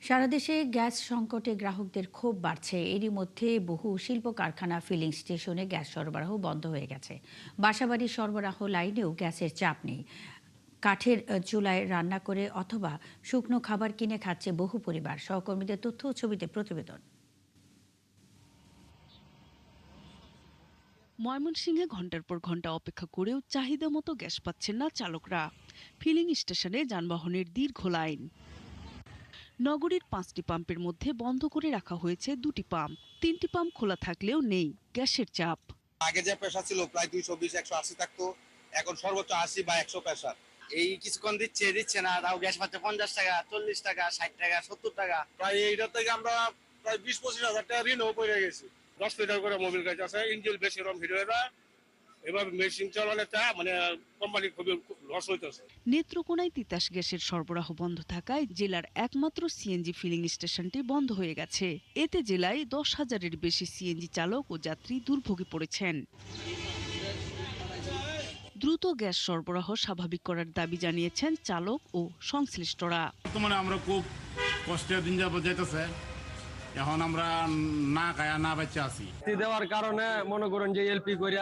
সারা দেশে গ্যাস সংকটে গ্রাহকদের ক্ষোভ বাড়ছে। এরই মধ্যে বহু শিল্প কারখানা ফিলিং স্টেশনে গ্যাস সরবরাহ বন্ধ হয়ে গেছে। বাসাবাড়ির সরবরাহ লাইনেও গ্যাসের চাপ নেই। কাঠের চুলায় রান্না করে অথবা শুকনো খাবার কিনে খাচ্ছে বহু পরিবার। সহকর্মীদের তথ্য ও ছবিতে প্রতিবেদন। ময়মনসিংহে ঘন্টার পর ঘন্টা অপেক্ষা করেও চাহিদা মতো গ্যাস পাচ্ছেন না চালকরা। ফিলিং স্টেশনে যানবাহনের দীর্ঘ লাইন। নগরীর 5টি পাম্পের মধ্যে বন্ধ করে রাখা হয়েছে 2টি পাম্প। 3টি পাম্প খোলা থাকলেও নেই গ্যাসের চাপ। আগে যে প্রেসার ছিল প্রায় 220-180 থাকতো, এখন সর্বোচ্চ 80 বা 100 প্রেসার। এই কিছুক্ষণ দিচ্ছে না, তাও গ্যাস পাচ্ছে 50 টাকা, 40 টাকা, 60 টাকা, 70 টাকা। প্রায় এইটা থেকে আমরা প্রায় 20-25 হাজার টাকা ঋণও পড়ে গেছি। 10 লিটার করে মোবিল গাছ আছে, ইঞ্জিন বেশি রকম হিট হয়ে যায়। এবার মেশিন চালালে মানে কোম্পানি খুবই লস হইতেছে। নেত্রকোনায় তিতাস গ্যাসের সরবরাহ বন্ধ থাকায় জেলার একমাত্র সিএনজি ফিলিং স্টেশনটি বন্ধ হয়ে গেছে। এতে জেলায় 10,000-এর বেশি সিএনজি চালক ও যাত্রী দুর্ভোগে পড়েছেন। দ্রুত গ্যাস সরবরাহ স্বাভাবিক করার দাবি জানিয়েছেন চালক ও সংশ্লিষ্টরা। বর্তমানে আমরা খুব কষ্টের দিন যাইতেছে। এখন আমরা না খায়া না বাচ্চা আছি। দেওয়ার কারণে মনে করেন যে এলপি করে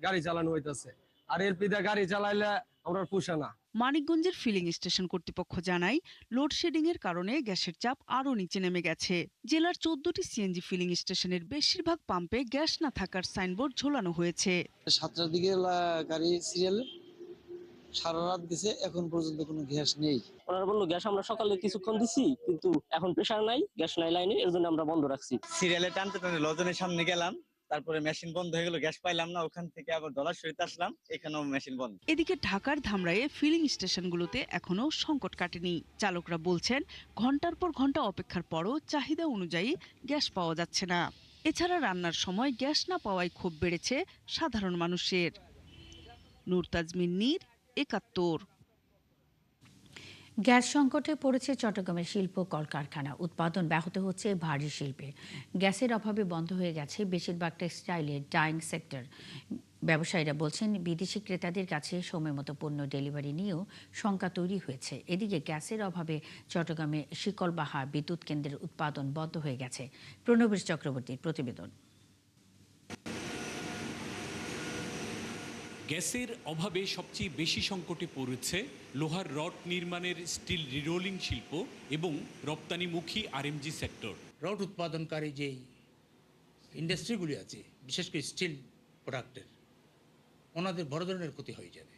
গাড়ি চালানো হইতেছে, আর এলপি দিয়ে গাড়ি চালাইলে আমরা পুষে না। মানিকগঞ্জের ফিলিং স্টেশন কর্তৃপক্ষ জানায়, লোডশেডিং এর কারণে গ্যাসের চাপ আরও নিচে নেমে গেছে। জেলার 14টি সিএনজি ফিলিং স্টেশনের বেশিরভাগ পাম্পে গ্যাস না থাকার সাইনবোর্ড ঝোলানো হয়েছে। 7টার দিকে গাড়ি সিরিয়াল সারা রাত গেছে, এখন পর্যন্ত কোনো গ্যাস নেই। ওনারা বললো গ্যাস আমরা সকালে কিছুক্ষণ দিছি, কিন্তু এখন প্রেসার নাই, গ্যাস নাই লাইনে, এর জন্য আমরা বন্ধ রাখছি। সিরিয়ালে টানতে টানতে লজনের সামনে গেলাম, তারপরে মেশিন বন্ধ হয়ে গেল, গ্যাস পাইলাম না। ওখান থেকে আবার ডলারশরীতে আসলাম, এখানেও মেশিন বন্ধ। এদিকে ঢাকার ধামরাইয়ে ফিলিং স্টেশনগুলোতে এখনও সংকট কাটেনি। চালকরা বলছেন, ঘন্টার পর ঘন্টা অপেক্ষার পরও চাহিদা অনুযায়ী গ্যাস পাওয়া যাচ্ছে না। এছাড়া রান্নার সময় গ্যাস না পাওয়ায় ক্ষোভ বেড়েছে সাধারণ মানুষের। নূর তাজমিন নীর, ৭১। গ্যাস সংকটে পড়েছে চট্টগ্রামের শিল্প কলকারখানা। উৎপাদন ব্যাহত হচ্ছে ভারী শিল্পে। গ্যাসের অভাবে বন্ধ হয়ে গেছে বেশিরভাগ টেক্সটাইলের ডাইং সেক্টর। ব্যবসায়ীরা বলছেন, বিদেশি ক্রেতাদের কাছে সময়মতো পণ্য ডেলিভারি নিয়েও শঙ্কা তৈরি হয়েছে। এদিকে গ্যাসের অভাবে চট্টগ্রামে শিকলবাহা বিদ্যুৎ কেন্দ্রের উৎপাদন বন্ধ হয়ে গেছে। প্রণবেশ চক্রবর্তীর প্রতিবেদন। গ্যাসের অভাবে সবচেয়ে বেশি সংকটে পড়েছে লোহার রড নির্মাণের স্টিল রিরোলিং শিল্প এবং রপ্তানিমুখী আরএমজি সেক্টর। রড উৎপাদনকারী যেই ইন্ডাস্ট্রিগুলি আছে, বিশেষ করে স্টিল প্রোডাক্টের, ওনাদের বড় ধরনের ক্ষতি হয়ে যাবে।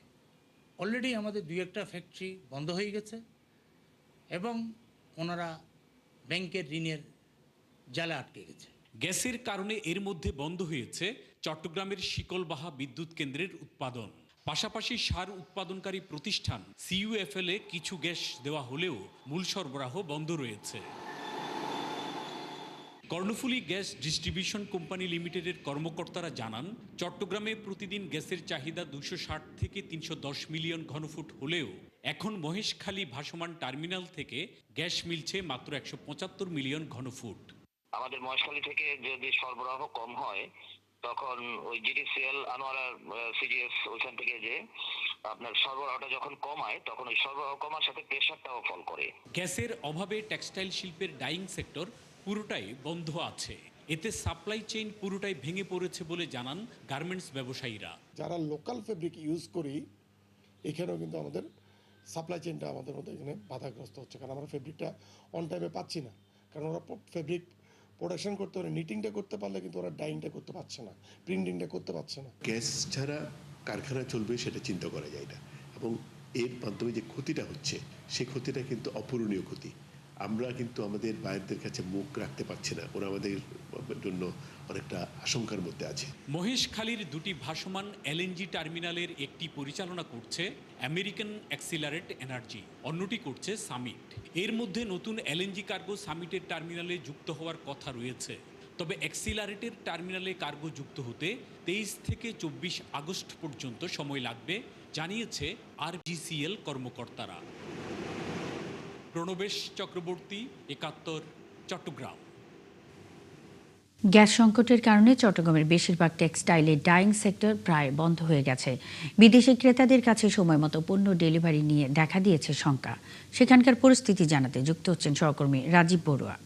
অলরেডি আমাদের 2-1টা ফ্যাক্টরি বন্ধ হয়ে গেছে এবং ওনারা ব্যাংকের ঋণের জালে আটকে গেছে। গ্যাসের কারণে এর মধ্যে বন্ধ হয়েছে চট্টগ্রামের শিকলবাহা বিদ্যুৎ কেন্দ্রের উৎপাদন। পাশাপাশি সার উৎপাদনকারী প্রতিষ্ঠান সিইউএফএল এ কিছু গ্যাস দেওয়া হলেও মূল সরবরাহ বন্ধ রয়েছে। কর্ণফুলী গ্যাস ডিস্ট্রিবিউশন কোম্পানি লিমিটেডের কর্মকর্তারা জানান, চট্টগ্রামে প্রতিদিন গ্যাসের চাহিদা 260 থেকে 310 মিলিয়ন ঘনফুট হলেও এখন মহেশখালী ভাসমান টার্মিনাল থেকে গ্যাস মিলছে মাত্র 175 মিলিয়ন ঘনফুট। আমাদের মহেশখালী থেকে যদি সরবরাহ কম হয়, তখন ওই জিডিসিএল আনোয়ারা সিজিএস ওইখান থেকে যে আপনার সরবরাহটা যখন কমায়, তখন ওই সরবরাহ কমার সাথে প্রেশারটাও ফল করে। গ্যাসের অভাবে টেক্সটাইল শিল্পের ডাইং সেক্টর পুরোটাই বন্ধ আছে। এতে সাপ্লাই চেইন পুরোটাই ভেঙে পড়েছে বলে জানান গার্মেন্টস ব্যবসায়ীরা। যারা লোকাল ফেব্রিক ইউজ করি, এখানেও কিন্তু আমাদের সাপ্লাই চেইনটা আমাদের মধ্যে এখানে বাধাগ্রস্ত হচ্ছে, কারণ আমরা ফেব্রিকটা অন টাইমে পাচ্ছি না। কারণ ওরা ফেব্রিক প্রোডাকশন করতে পারে, নিটিংটা করতে পারলে কিন্তু ওরা ডাইংটা করতে পারছে না, প্রিন্টিংটা করতে পারছে না। গ্যাস ছাড়া কারখানা চলবে সেটা চিন্তা করা যায় না, এবং এর মাধ্যমে যে ক্ষতিটা হচ্ছে সেই ক্ষতিটা কিন্তু অপূরণীয় ক্ষতি। আমরা কিন্তু আমাদের বায়ারদের কাছে মুখ রাখতে পারছি না, ওরা আমাদের জন্য অনেকটা আশঙ্কার মধ্যে আছে। মহেশখালীর 2টি ভাসমান এলএনজি টার্মিনালের একটি পরিচালনা করছে আমেরিকান অ্যাক্সিলারেট এনার্জি, অন্যটি করছে সামিট। এর মধ্যে নতুন এলএনজি কার্গো সামিটের টার্মিনালে যুক্ত হওয়ার কথা রয়েছে। তবে অ্যাক্সিলারেটের টার্মিনালে কার্গো যুক্ত হতে 23 থেকে 24 আগস্ট পর্যন্ত সময় লাগবে, জানিয়েছে আরজিসিএল কর্মকর্তারা। প্রণবেশ চক্রবর্তী, ৭১, চট্টগ্রাম। গ্যাস সংকটের কারণে চট্টগ্রামের বেশিরভাগ টেক্সটাইলের ডাইং সেক্টর প্রায় বন্ধ হয়ে গেছে। বিদেশি ক্রেতাদের কাছে সময় মতো পণ্য ডেলিভারি নিয়ে দেখা দিয়েছে শঙ্কা। সেখানকার পরিস্থিতি জানাতে যুক্ত হচ্ছেন সহকর্মী রাজীব বড়ুয়া।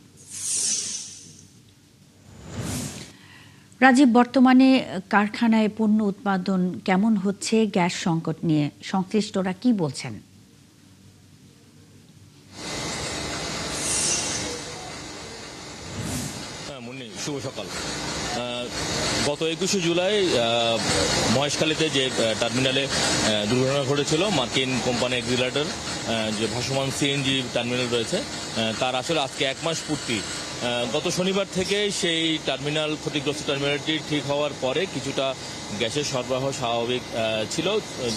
রাজীব, বর্তমানে কারখানায় পণ্য উৎপাদন কেমন হচ্ছে? গ্যাস সংকট নিয়ে সংশ্লিষ্টরা কি বলছেন? শুভ সকাল। গত 21শে জুলাই মহেশখালীতে যে টার্মিনালে দুর্ঘটনা ঘটেছিল, মার্কিন কোম্পানি এক্সিলারেটর যে ভাসমান সিএনজি টার্মিনাল রয়েছে, তার আসলে আজকে 1 মাস পূর্তি। গত শনিবার থেকে সেই ক্ষতিগ্রস্ত টার্মিনালটি ঠিক হওয়ার পরে কিছুটা গ্যাসের সরবরাহ স্বাভাবিক ছিল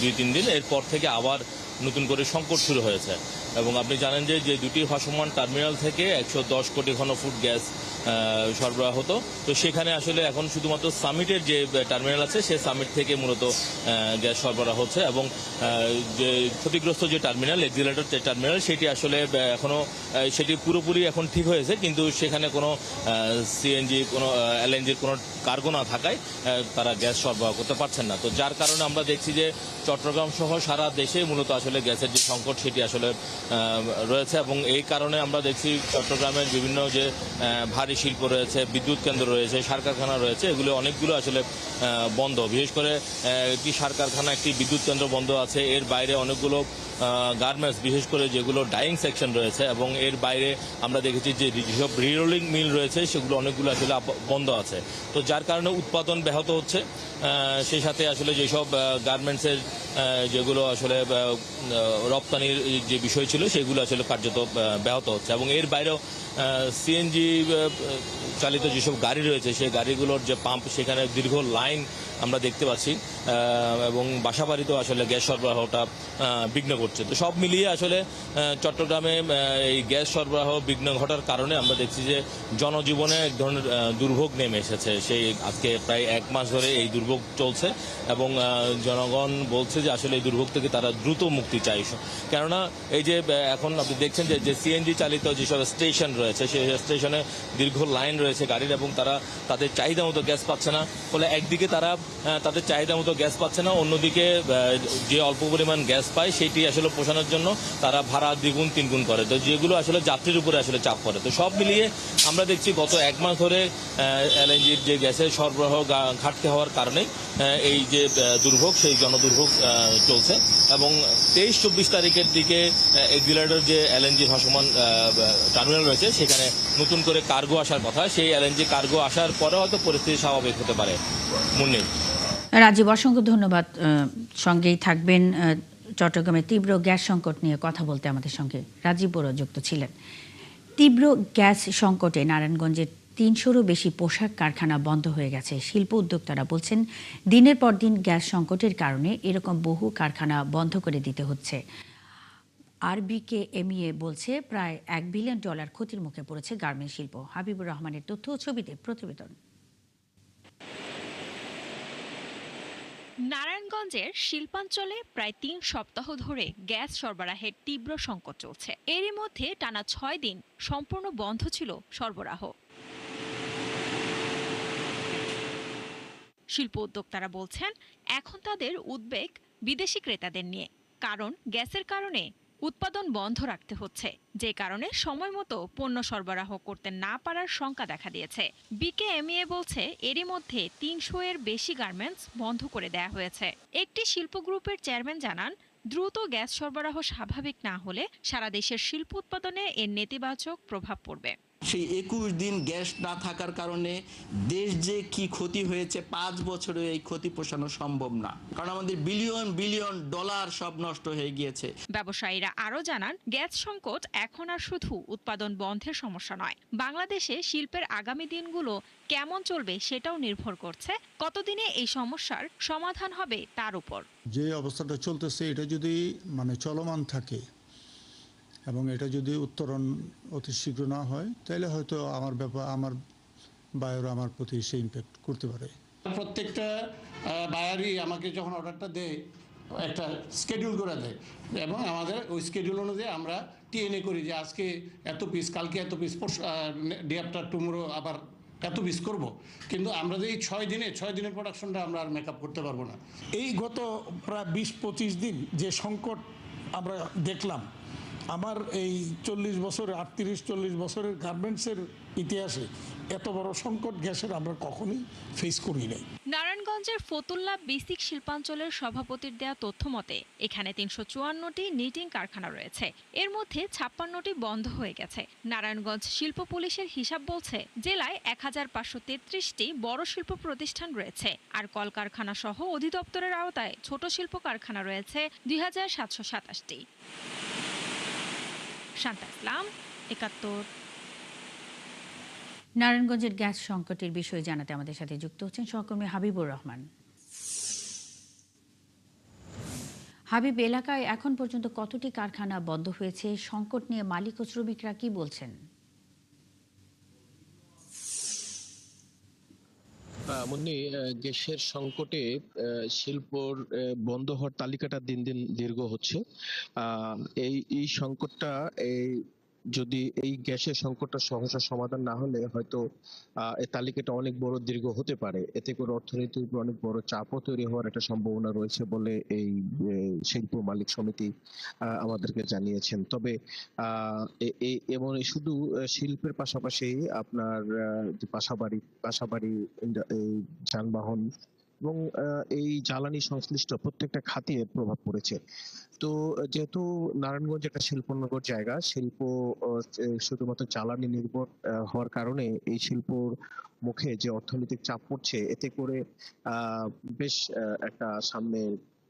2-3 দিন। এরপর থেকে আবার নতুন করে সংকট শুরু হয়েছে এবং আপনি জানেন যে দুটি ভাসমান টার্মিনাল থেকে 110 কোটি ঘনফুট গ্যাস সরবরাহ হতো। তো সেখানে আসলে এখন শুধুমাত্র সামিটের যে টার্মিনাল আছে সে সামিট থেকে মূলত গ্যাস সরবরাহ হচ্ছে এবং যে ক্ষতিগ্রস্ত যে টার্মিনাল এক্সিলারেটর যে টার্মিনাল সেটি আসলে এখনো সেটি পুরোপুরি এখন ঠিক হয়েছে, কিন্তু সেখানে কোনো সিএনজি কোনো এলএনজির কোনো কার্গো না থাকায় তারা গ্যাস সরবরাহ করতে পারছেন না। তো যার কারণে আমরা দেখছি যে চট্টগ্রাম সহ সারা দেশে মূলত আসলে গ্যাসের যে সংকট সেটি আসলে রয়েছে এবং এই কারণে আমরা দেখছি চট্টগ্রামের বিভিন্ন যে ভারী শিল্প রয়েছে, বিদ্যুৎ কেন্দ্র রয়েছে, সার কারখানা রয়েছে, এগুলো অনেকগুলো আসলে বন্ধ। বিশেষ করে একটি সার কারখানা, একটি বিদ্যুৎ কেন্দ্র বন্ধ আছে। এর বাইরে অনেকগুলো গার্মেন্টস, বিশেষ করে যেগুলো ডাইং সেকশন রয়েছে এবং এর বাইরে আমরা দেখেছি যে যেসব রিরোলিং মিল রয়েছে সেগুলো অনেকগুলো আসলে বন্ধ আছে। তো যার কারণে উৎপাদন ব্যাহত হচ্ছে। সেই সাথে আসলে যেসব গার্মেন্টসের যেগুলো আসলে রপ্তানির যে বিষয় ছিল সেগুলো আসলে কার্যত ব্যাহত হচ্ছে এবং এর বাইরেও সিএনজি চালিত যেসব গাড়ি রয়েছে সেই গাড়িগুলোর যে পাম্প, সেখানে দীর্ঘ লাইন আমরা দেখতে পাচ্ছি এবং বাসাবাড়িতেও আসলে গ্যাস সরবরাহটা বিঘ্ন করছে। তো সব মিলিয়ে আসলে চট্টগ্রামে এই গ্যাস সরবরাহ বিঘ্ন ঘটার কারণে আমরা দেখছি যে জনজীবনে এক ধরনের দুর্ভোগ নেমে এসেছে। সেই আজকে প্রায় 1 মাস ধরে এই দুর্ভোগ চলছে এবং জনগণ বলছে যে আসলে এই দুর্ভোগ থেকে তারা দ্রুত মুক্তি চাই। কেননা এই যে এখন আপনি দেখছেন যে সিএনজি চালিত যেসব স্টেশন রয়েছে সেই স্টেশনে দীর্ঘ লাইন রয়েছে গাড়ির এবং তারা তাদের চাহিদা মতো গ্যাস পাচ্ছে না। ফলে একদিকে তারা তাদের চাহিদা মতো গ্যাস পাচ্ছে না, অন্যদিকে যে অল্প পরিমাণ গ্যাস পায় সেটি আসলে পোষানোর জন্য তারা ভাড়া 2 গুণ 3 গুণ করে, তো যেগুলো আসলে যাত্রীর উপরে আসলে চাপ পড়ে। তো সব মিলিয়ে আমরা দেখছি গত 1 মাস ধরে এলএনজির যে গ্যাসের সরবরাহ ঘাটতি হওয়ার কারণে এই যে দুর্ভোগ, সেই জনদুর্ভোগ চলছে এবং 23-24 তারিখের দিকে এক্সিলারেটর যে এলএনজি ভাসমান টার্মিনাল রয়েছে সেখানে নতুন করে কার্গো আসার কথা। সেই এলএনজি কার্গো আসার পরে হয়তো পরিস্থিতি স্বাভাবিক হতে পারে। মুন্নির। রাজীব, অসংখ্য ধন্যবাদ। সঙ্গেই থাকবেন। চট্টগ্রামে তীব্র গ্যাস সংকট নিয়ে কথা বলতে আমাদের সঙ্গে রাজীব বড়ুয়া যুক্ত ছিলেন। তীব্র গ্যাস সংকটে নারায়ণগঞ্জের 300-রও বেশি পোশাক কারখানা বন্ধ হয়ে গেছে। শিল্প উদ্যোক্তারা বলছেন দিনের পর দিন গ্যাস সংকটের কারণে এরকম বহু কারখানা বন্ধ করে দিতে হচ্ছে। RBKMEA বলছে প্রায় $1 বিলিয়ন ক্ষতির মুখে পড়েছে গার্মেন্টস শিল্প। হাবিবুর রহমানের তথ্য ও ছবিতে প্রতিবেদন। নারায়ণগঞ্জের শিল্পাঞ্চলে প্রায় 3 সপ্তাহ ধরে গ্যাস সরবরাহের তীব্র সংকট চলছে। এরই মধ্যে টানা 6 দিন সম্পূর্ণ বন্ধ ছিল সরবরাহ। শিল্প উদ্যোক্তারা বলছেন এখন তাদের উদ্বেগ বিদেশি ক্রেতাদের নিয়ে, কারণ গ্যাসের কারণে উৎপাদন বন্ধ রাখতে হচ্ছে, যে কারণে সময় মতো পণ্য সরবরাহ করতে না পারার শঙ্কা দেখা দিয়েছে। BKMEA বলছে এরই মধ্যে 300-এর বেশি গার্মেন্টস বন্ধ করে দেয়া হয়েছে। একটি শিল্প গ্রুপের চেয়ারম্যান জানান, দ্রুত গ্যাস সরবরাহ স্বাভাবিক না হলে সারা দেশের শিল্প উৎপাদনে এর নেতিবাচক প্রভাব পড়বে। সেই 21 দিন গ্যাস না থাকার কারণে দেশ যে কি ক্ষতি হয়েছে 5 বছরে এই ক্ষতি পোষানো সম্ভব না, কারণ আমাদের বিলিয়ন বিলিয়ন ডলার সব নষ্ট হয়ে গিয়েছে। ব্যবসায়ীরা আরও জানান, গ্যাস সংকট এখন আর শুধু উৎপাদন বন্ধের সমস্যা নয়, বাংলাদেশে শিল্পের আগামী দিনগুলো কেমন চলবে সেটাও নির্ভর করছে কতদিনে এই সমস্যার সমাধান হবে তার উপর। যে অবস্থাটা চলতেছে এটা যদি চলমান থাকে এবং এটা যদি উত্তরণ অতি শীঘ্র না হয় তাহলে হয়তো আমার বায়ুর আমার প্রতি সে ইম্প্যাক্ট করতে পারে। প্রত্যেকটা বায়ারই আমাকে যখন অর্ডারটা দেয় একটা স্কেডিউল করে দেয় এবং আমাদের ওই স্কেডিউল অনুযায়ী আমরা TNA করি যে আজকে এত পিস, কালকে এত পিস, ডে আফটার টুমরো আবার এত মিস করব, কিন্তু আমরা যে এই 6 দিনের প্রোডাকশনটা আমরা আর মেকআপ করতে পারবো না। এই গত প্রায় 20-25 দিন যে সংকট আমরা দেখলাম, আমার এই 38-40 বছরের গার্মেন্টসের ইতিহাসে এত বড় সংকট গ্যাসের আমরা কখনোই ফেস করি নাই। নারায়ণগঞ্জের ফতুল্লা বেসিক শিল্পাঞ্চলের সভাপতির দেয়া তথ্য মতে এখানে 354টি নিটিং কারখানা রয়েছে, এর মধ্যে 56টি বন্ধ হয়ে গেছে। নারায়ণগঞ্জ শিল্প পুলিশের হিসাব বলছে জেলায় 1533টি বড় শিল্প প্রতিষ্ঠান রয়েছে, আর কলকারখানা সহ অধিদপ্তরের আওতায় ছোট শিল্প কারখানা রয়েছে 2727টি। শান্তা ইসলাম, 71। নারায়ণগঞ্জের গ্যাস সংকটের বিষয়ে জানাতে আমাদের সাথে যুক্ত হচ্ছেন সহকর্মী হাবিবুর রহমান। হাবিব, এলাকায় এখন পর্যন্ত কতটি কারখানা বন্ধ হয়েছে? সংকট নিয়ে মালিক ও শ্রমিকরা কি বলছেন? মুন্নি, গ্যাসের সংকটে শিল্পর বন্ধ হওয়ার তালিকাটা দিন দিন দীর্ঘ হচ্ছে। এই সংকটটা যদি এই গ্যাসের সংকটটা সহসা সমাধান না হলে হয়তো এই তালিকাটা অনেক বড় দীর্ঘ হতে পারে। এতে করে অর্থনীতির উপর অনেক বড় চাপও তৈরি হওয়ার একটা সম্ভাবনা রয়েছে বলে এই শিল্প মালিক সমিতি আমাদেরকে জানিয়েছেন। তবে এমন শুধু শিল্পের পাশাপাশি আপনার বাসাবাড়ি এই যানবাহন এবং এই জ্বালানি সংশ্লিষ্ট প্রত্যেকটা খাতে প্রভাব পড়েছে। তো যেহেতু নারায়ণগঞ্জ একটা শিল্পনগর জায়গা, শিল্প শুধুমাত্র জ্বালানি নির্ভর হওয়ার কারণে এই শিল্পর মুখে যে অর্থনৈতিক চাপ পড়ছে, এতে করে বেশ একটা সামনে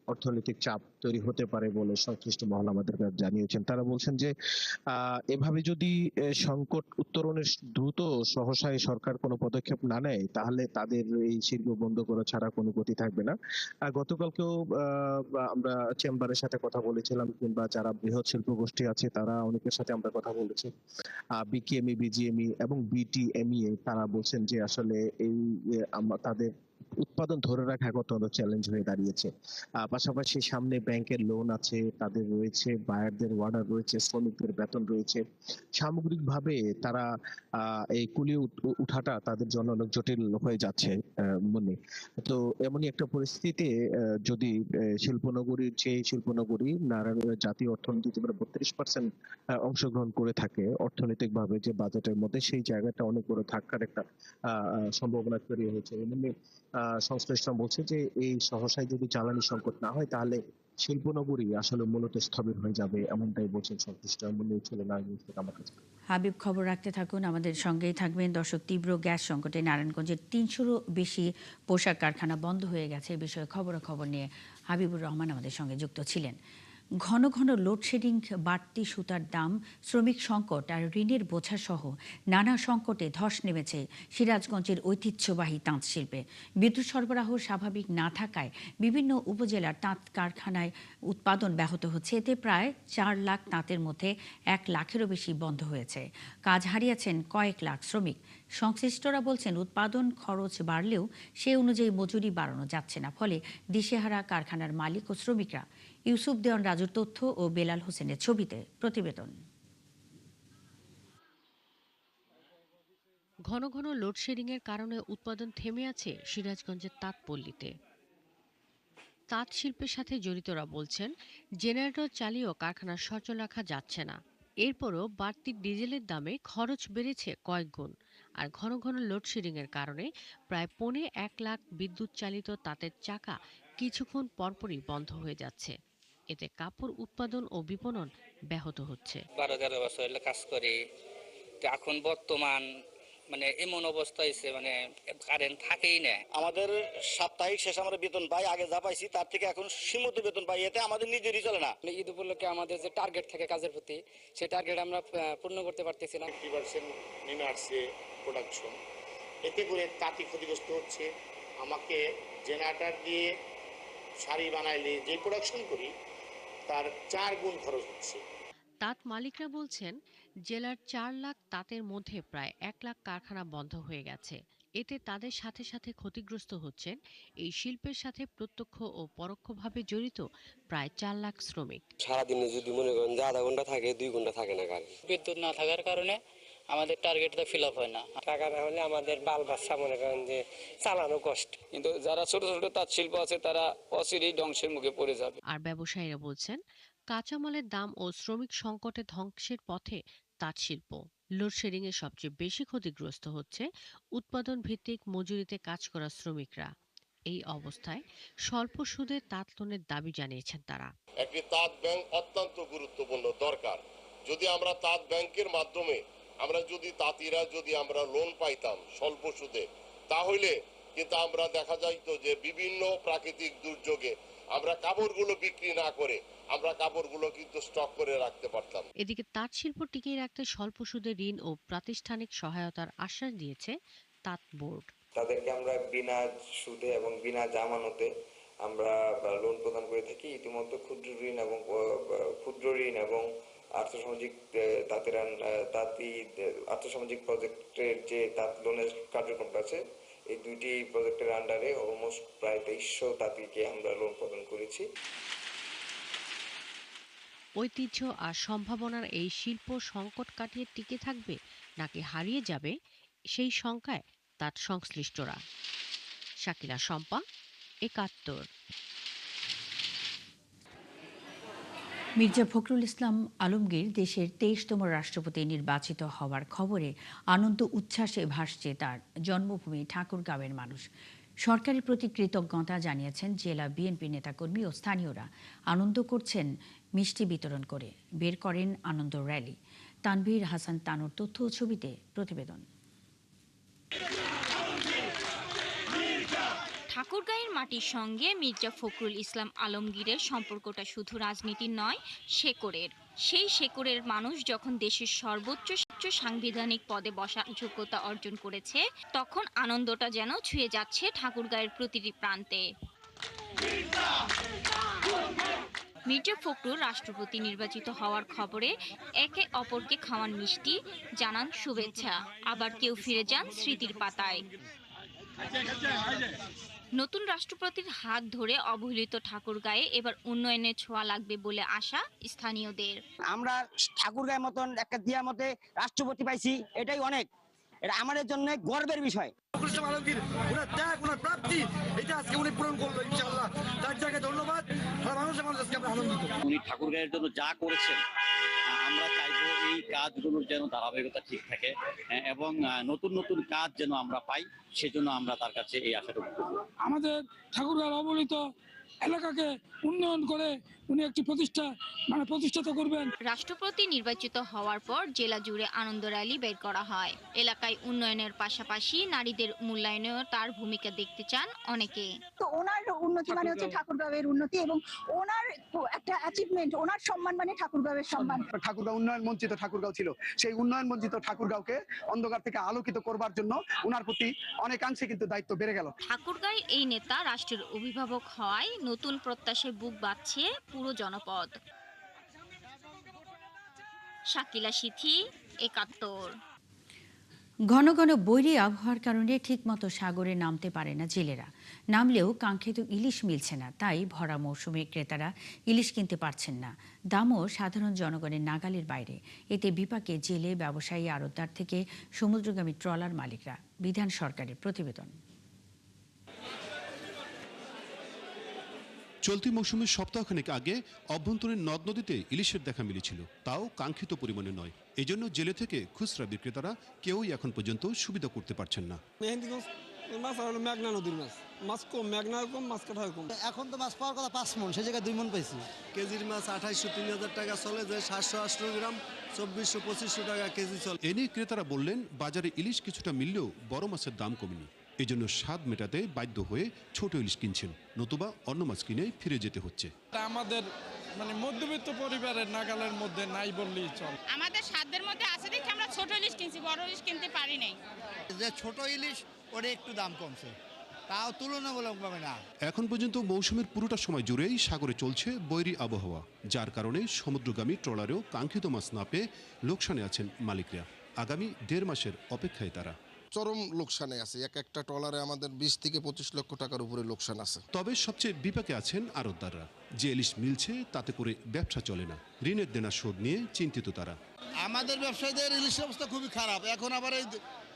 অর্থনৈতিক চাপ তৈরি হতে পারে বলে সংশ্লিষ্ট মহল আমাদের জানিয়েছেন। তারা বলছেন যে এভাবে যদি সংকট উত্তরণের দ্রুত সহসায় সরকার কোনো পদক্ষেপ না নেয়, তাহলে তাদের এই শিল্প বন্ধ করা ছাড়া কোনো গতি থাকবে না। গতকালকেও আমরা চেম্বারের সাথে কথা বলেছিলাম, কিংবা যারা বৃহৎ শিল্প গোষ্ঠী আছে তারা অনেকের সাথে আমরা কথা বলেছি, বিকেএমই, বিজিএমই এবং বিটিএমইএ। তারা বলছেন যে আসলে এই তাদের উৎপাদন ধরে রাখা অত্যন্ত চ্যালেঞ্জ হয়ে দাঁড়িয়েছে। পাশাপাশি সামনে ব্যাংকের লোন আছে, তাদের রয়েছে বায়ারদের অর্ডার রয়েছে, শ্রমিকদের বেতন রয়েছে। সামগ্রিকভাবে তারা এই কুলিয়ে উঠাটা তাদের জন্য অনেক জটিল হয়ে যাচ্ছে মনে। তো এমনই একটা পরিস্থিতিতে যদি শিল্পনগরী নারায়ণ জাতীয় অর্থনীতিতে 32% অংশগ্রহণ করে থাকে অর্থনৈতিক ভাবে যে বাজেটের মধ্যে, সেই জায়গাটা অনেক বড় ধাক্কার একটা সম্ভাবনা তৈরি হয়েছে। এমনি সংশ্লিষ্ট বলছে যে এই সহসায় যদি জ্বালানি সংকট না হয়, তাহলে শিল্পনগরী আসলে মূলত স্থবির হয়ে যাবে, এমনটাই বলছেন সংশ্লিষ্ট। মনে ছিল না আমার কাছে। হাবিব, খবর রাখতে থাকুন, আমাদের সঙ্গেই থাকবেন। দর্শক, তীব্র গ্যাস সংকটে নারায়ণগঞ্জের 300-রও বেশি পোশাক কারখানা বন্ধ হয়ে গেছে। এ বিষয়ে খবরাখবর নিয়ে হাবিবুর রহমান আমাদের সঙ্গে যুক্ত ছিলেন। ঘন ঘন লোডশেডিং, বাড়তি সুতার দাম, শ্রমিক সংকট আর ঋণের বোঝা সহ নানা সংকটে ধস নেমেছে সিরাজগঞ্জের ঐতিহ্যবাহী তাঁত শিল্পে। বিদ্যুৎ সরবরাহ স্বাভাবিক না থাকায় বিভিন্ন উপজেলার তাঁত কারখানায় উৎপাদন ব্যাহত হচ্ছে। এতে প্রায় 4 লাখ তাঁতের মধ্যে 1 লাখেরও বেশি বন্ধ হয়েছে। কাজ হারিয়েছেন কয়েক লাখ শ্রমিক। সংশ্লিষ্টরা বলছেন উৎপাদন খরচ বাড়লেও সে অনুযায়ী মজুরি বাড়ানো যাচ্ছে না, ফলে দিশেহারা কারখানার মালিক ও শ্রমিকরা। ইউসুফ দেওয়ান রাজুর তথ্য ও বেলাল হোসেনের ছবিতে প্রতিবেদন। ঘন ঘন লোডশেডিংয়ের কারণে উৎপাদন থেমে আছে সিরাজগঞ্জের তাঁতপল্লীতে। তাঁত শিল্পের সাথে জড়িতরা বলছেন জেনারেটর চালিয়েও কারখানা সচল রাখা যাচ্ছে না। এরপরও বাড়তি ডিজেলের দামে খরচ বেড়েছে কয়েক গুণ। আর ঘন ঘন লোডশেডিংয়ের কারণে প্রায় 1.25 লাখ বিদ্যুৎ চালিত তাঁতের চাকা কিছুক্ষণ পরপরই বন্ধ হয়ে যাচ্ছে। এতে কাপড় উৎপাদন ও বিপণন ব্যাহত হচ্ছে। 12-13 বছর হলো কাজ করি, এখন বর্তমান এমন অবস্থা হয়েছে, কারেন্ট থাকেই না। আমাদের সাপ্তাহিক শেষে আমরা বেতন পাই, আগে যা পাইছি তার থেকে এখন সীমিত বেতন পাই, এতে আমাদের নিজেরই চলে না। ঈদ উপলক্ষে আমাদের যে টার্গেট থাকে কাজের প্রতি, সেই টার্গেট আমরা পূর্ণ করতে পারতেছি না। 50% নেমে আসছে প্রোডাকশন, এতে করে তাঁতি ক্ষতিগ্রস্ত হচ্ছে। আমাকে জেনারেটর দিয়ে শাড়ি বানাইলে যে প্রোডাকশন করি তার 4 গুণ খরচ হচ্ছে। তাঁত মালিকরা বলছেন জেলার 4 লাখ তাঁতের মধ্যে প্রায় 1 লাখ কারখানা বন্ধ হয়ে গেছে। এতে তাদের সাথে সাথে ক্ষতিগ্রস্ত হচ্ছেন এই শিল্পের সাথে প্রত্যক্ষ ও পরোক্ষভাবে জড়িত প্রায় 4 লাখ শ্রমিক। সারাদিনে যদি মনে করেন যে আধা ঘন্টা থাকে, 2 ঘন্টা থাকে না কারেন্ট। বিদ্যুৎ না থাকার কারণে আমাদের টার্গেটটা ফিল আপ হয় না। টাকা না হলে আমাদের বাল বাচ্চা মনে করেন যে চালানো কষ্ট। কিন্তু যারা ছোট ছোট তাঁত শিল্প আছে তারা অচিরেই ধ্বংসের মুখে পড়ে যাবে। আর ব্যবসায়ীরা বলছেন, কাঁচামালের দাম ও শ্রমিক সংকটে ধ্বংসের পথে তাঁত শিল্প। লোডশেডিং এ সবচেয়ে বেশি ক্ষতিগ্রস্ত হচ্ছে উৎপাদন ভিত্তিক মজুরিতে কাজ করা শ্রমিকরা। এই অবস্থায় স্বল্প সুদে তাঁত লোনের দাবি জানিয়েছেন তারা। একটি তাঁত ব্যাংক অত্যন্ত গুরুত্বপূর্ণ দরকার। যদি আমরা তাঁত ব্যাংকের মাধ্যমে আমরা লোন পাইতাম স্বল্প সুদে, তাহলে কিন্তু আমরা দেখা যাইতো যে বিভিন্ন প্রাকৃতিক দুর্যোগে আমরা কাপড়গুলো বিক্রি না করে আমরা কাপড়গুলো কিন্তু স্টক করে রাখতে পারতাম। এদিকে তাঁত শিল্প টিকিয়ে রাখতে স্বল্প সুদে ঋণ ও প্রাতিষ্ঠানিক সহায়তার আশ্বাস দিয়েছে তাঁত বোর্ড। তাদেরকে আমরা বিনা সুদে এবং বিনা জামানতে আমরা লোন প্রদান করে থাকি। ইতিমধ্যে ক্ষুদ্র ঋণ এবং আর্থসামাজিক আর্থসামাজিক প্রজেক্টের যে তাঁত লোনের কার্যক্রম আছে, এই দুইটি প্রজেক্টের আন্ডারে অলমোস্ট প্রায় 2300 তাঁতিকে আমরা লোন প্রদান করেছি। ঐতিহ্য আর সম্ভাবনার এই শিল্প সংকট কাটিয়ে টিকে থাকবে নাকি হারিয়ে যাবে, সেই শঙ্কায় তাঁত সংশ্লিষ্টরা। শাকিলা শম্পা, ৭১। মির্জা ফখরুল ইসলাম আলমগীর দেশের ২৩তম রাষ্ট্রপতি নির্বাচিত হওয়ার খবরে আনন্দ উচ্ছ্বাসে ভাসছে তার জন্মভূমি ঠাকুরগাঁওয়ের মানুষ। সরকারের প্রতি কৃতজ্ঞতা জানিয়েছেন জেলা বিএনপি নেতাকর্মী ও স্থানীয়রা। আনন্দ করছেন মিষ্টি বিতরণ করে, বের করেন আনন্দ র্যালি। তানভীর হাসান তানুর তথ্য ও ছবিতে প্রতিবেদন। ঠাকুরগাঁয়ের মাটির সঙ্গে মির্জা ফখরুল ইসলাম আলমগীরের সম্পর্কটা শুধু রাজনীতির নয়, শেকড়ের। সেই শেকড়ের মানুষ যখন দেশের সর্বোচ্চ সাংবিধানিক পদে বসার যোগ্যতা অর্জন করেছে, তখন আনন্দটা যেন ছুঁয়ে যাচ্ছে ঠাকুরগাঁয়ের প্রতিটি প্রান্তে। মির্জা ফখরুল রাষ্ট্রপতি নির্বাচিত হওয়ার খবরে একে অপরকে খাওয়ান মিষ্টি, জানান শুভেচ্ছা। আবার কেউ ফিরে যান স্মৃতির পাতায়। নতুন রাষ্ট্রপতির হাত ধরে অবহেলিত ঠাকুরগাঁয়ে এবার উন্নয়নের ছোঁয়া লাগবে বলে আশা স্থানীয়দের। আমরা ঠাকুরগাঁয়ের মতন একটা দিয়ার মধ্যে রাষ্ট্রপতি পাইছি, এটাই অনেক, এটা আমাদের জন্য গর্বের বিষয়। উনি ঠাকুরগাঁয়ের জন্য যা করেছেন, আমরা চাইবো এই কাজগুলোর যেন ধারাবাহিকতা ঠিক থাকে এবং নতুন নতুন কাজ যেন আমরা পাই, সেজন্য আমরা তার কাছে এই আশাটুকু করব। আমাদের ঠাকুরগাঁও অবহেলিত এলাকাকে উন্নয়ন করে উনি একটি প্রতিষ্ঠাতা করবেন। রাষ্ট্রপতি নির্বাচিত হওয়ার পর জেলা জুড়ে আনন্দ র্যালি বের করা হয়। এলাকায় উন্নয়নের পাশাপাশি নারীদের মূল্যায়নেও তার ভূমিকা দেখতে চান অনেকে। তো ওনার উন্নতি মানে হচ্ছে ঠাকুরগাঁওয়ের উন্নতি এবং ওনার একটা অ্যাচিভমেন্ট, ওনার সম্মান মানে ঠাকুরগাঁওয়ের সম্মান। ঠাকুরগাঁও উন্নয়ন বঞ্চিত ঠাকুরগাঁও ছিল, সেই উন্নয়ন বঞ্চিত ঠাকুরগাঁওকে অন্ধকার থেকে আলোকিত করবার জন্য ওনার প্রতি অনেকাংশে কিন্তু দায়িত্ব বেড়ে গেল। ঠাকুরগাঁয়ের এই নেতা রাষ্ট্রের অভিভাবক হওয়ায় নতুন প্রত্যাশায় বুক বাঁধছে পুরো জনপদ। শাকিলা সিথি, ৭১। ঘন ঘন বৈরী আবহাওয়ার কারণে ঠিকমতো সাগরে নামতে পারে না জেলেরা। নামলেও কাঙ্ক্ষিত ইলিশ মিলছে না, তাই ভরা মৌসুমে ক্রেতারা ইলিশ কিনতে পারছেন না। দামও সাধারণ জনগণের নাগালের বাইরে। এতে বিপাকে জেলে, ব্যবসায়ী, আড়তদার থেকে সমুদ্রগামী ট্রলার মালিকরা। বিধান সরকারের প্রতিবেদন। চলতি মৌসুমের সপ্তাহখানেক আগে অভ্যন্তরীণ নদ নদীতে ইলিশের দেখা মিলেছিল, তাও কাঙ্ক্ষিত পরিমাণে নয়। এজন্য জেলে থেকে খুচরা বিক্রেতারা কেউই এখন পর্যন্ত সুবিধা করতে পারছেন না। মাছ আর মেঘনা নদীর মাছ কম, মেঘনা কম, মাছ কাটা কম। এখন তো মাছ পাওয়ার কথা 5 মণ, সে জায়গায় 2 মণ পাইছি। কেজির মাছ 2800-3000 টাকা চলে, যে 700-800 গ্রাম 2400-2500 টাকা কেজি চলে। এ নিয়ে ক্রেতারা বললেন, বাজারে ইলিশ কিছুটা মিললেও বড় মাছের দাম কমেনি। এজন্য স্বাদ মেটাতে বাধ্য হয়ে ছোট ইলিশ কিনছেন, নতুবা অন্য মাছ কিনে ফিরে যেতে হচ্ছে। আমাদের মধ্যবিত্ত পরিবারের নাগালের মধ্যে নাই বললেই চলে। আমাদের সাধ্যের মধ্যে আছে দেখে আমরা ছোট ইলিশ কিনছি, বড় ইলিশ কিনতে পারি নাই। যে ছোট ইলিশ ওটা একটু দাম কমছে, তাও তুলনামূলকভাবে না। এখন পর্যন্ত মৌসুমের পুরোটা সময় জুড়েই সাগরে চলছে বৈরী আবহাওয়া, যার কারণে সমুদ্রগামী ট্রলারেও কাঙ্ক্ষিত মাছ না পেয়ে লোকসানে আছেন মালিকরা। আগামী 1.5 মাসের অপেক্ষায় তারা। চরম লোকসানে আছে। একটা ট্রলারে আমাদের 20 থেকে 25 লক্ষ টাকার উপরে লোকসান আছে। তবে সবচেয়ে বিপাকে আছেন আড়তদাররা। যে ইলিশ মিলছে তাতে করে ব্যবসা চলে না। ঋণের দেনা শোধ নিয়ে চিন্তিত তারা। আমাদের ব্যবসায়ীদের ইলিশ অবস্থা খুবই খারাপ। এখন আবার এই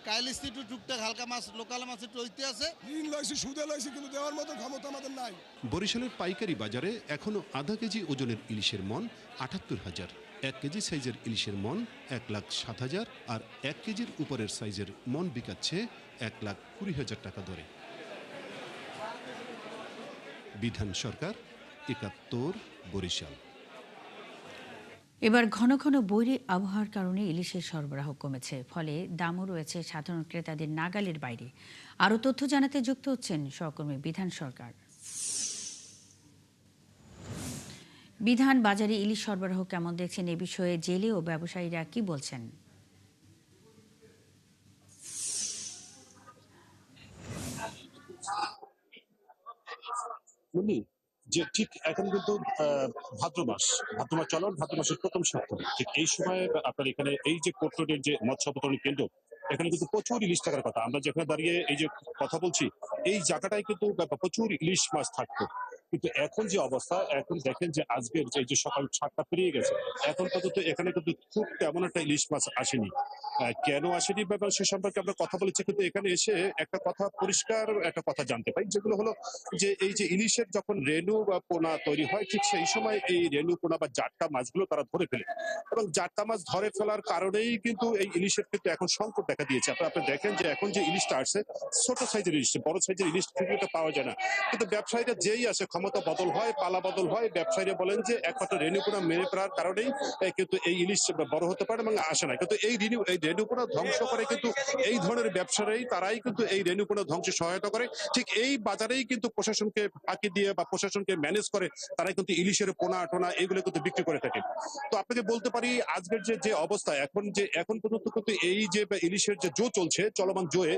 কাইলিস্তি একটু টুকটাক হালকা মাছ, লোকাল মাছ একটু হইতে আছে। ঋণ লাইছি, সুদে লাইছি, কিন্তু দেওয়ার মতো ক্ষমতা আমাদের নাই। বরিশালের পাইকারি বাজারে এখনো আধা কেজি ওজনের ইলিশের মন ৭৮,০০০, 1 কেজি সাইজের ইলিশের মন ১,৭০,০০০ আর 1 কেজির উপরের সাইজের মন বিকাচ্ছে ১,২০,০০০ টাকা দরে। বিধান সরকার, ৭১, বরিশাল। এবার ঘন ঘন বৈরী আবহাওয়ার কারণে ইলিশের সরবরাহ কমেছে, ফলে দামও রয়েছে সাধারণ ক্রেতাদের নাগালের বাইরে। আরও তথ্য জানাতে যুক্ত হচ্ছেন সহকর্মী বিধান সরকার। বিধান, বাজারে ইলিশ সরবরাহ কেমন দেখছেন, এ বিষয়ে জেলে ও ব্যবসায়ীরা কি বলছেন? যে ঠিক এখন কিন্তু ভাদ্র মাস চলন, ভাদ্র মাসের প্রথম সপ্তাহ। ঠিক এই সময় আপনার এখানে এই যে কোর্ট রোডের যে মৎস্য অবতরণ কেন্দ্র, এখানে কিন্তু প্রচুর ইলিশ থাকার কথা। আমরা যেখানে দাঁড়িয়ে এই যে কথা বলছি, এই জায়গাটায় কিন্তু প্রচুর ইলিশ মাছ থাকতো। কিন্তু এখন যে অবস্থা, এখন দেখেন যে আজকের যে সকাল 7টা পেরিয়ে গেছে, এখন পর্যন্ত এখানে কিন্তু খুব তেমন একটা ইলিশ মাছ আসেনি। কেন আসেনি ব্যাপার সে সম্পর্কে আমরা কথা বলেছি, কিন্তু এখানে এসে একটা কথা, পরিষ্কার একটা কথা জানতে পাই, যেগুলো হলো যে এই যে ইলিশের যখন রেণু বা পোনা তৈরি হয়, ঠিক সেই সময় এই রেণু পোনা বা জাটকা মাছগুলো তারা ধরে ফেলে, এবং জাটকা মাছ ধরে ফেলার কারণেই কিন্তু এই ইলিশের কিন্তু এখন সংকট দেখা দিয়েছে। আপনি দেখেন যে এখন যে ইলিশটা আসছে, ছোট সাইজের ইলিশ, বড় সাইজের ইলিশ কিন্তু এটা পাওয়া যায় না। কিন্তু ব্যবসায়ীরা যেই আসে, ক্ষমতা বদল হয়, পালা বদল হয়, ব্যবসায়ীরা বলেন যে একমাত্র রেণুপোনা মেরে ফেলার কারণেই কিন্তু এই ইলিশ বড় হতে পারে এবং আসে না। কিন্তু এই রেণুপোনা ধ্বংস করে কিন্তু এই ধরনের ব্যবসায়ী, তারাই কিন্তু এই রেণুপোনা ধ্বংসে সহায়তা করে। ঠিক এই বাজারেই কিন্তু প্রশাসনকে ফাঁকি দিয়ে বা প্রশাসনকে ম্যানেজ করে তারাই কিন্তু ইলিশের পোনা টোনা এগুলো কিন্তু বিক্রি করে থাকে। তো আপনাকে বলতে পারি, আজকের যে অবস্থা, এখন পর্যন্ত কিন্তু এই যে ইলিশের যে জো চলছে, চলমান জোয়ে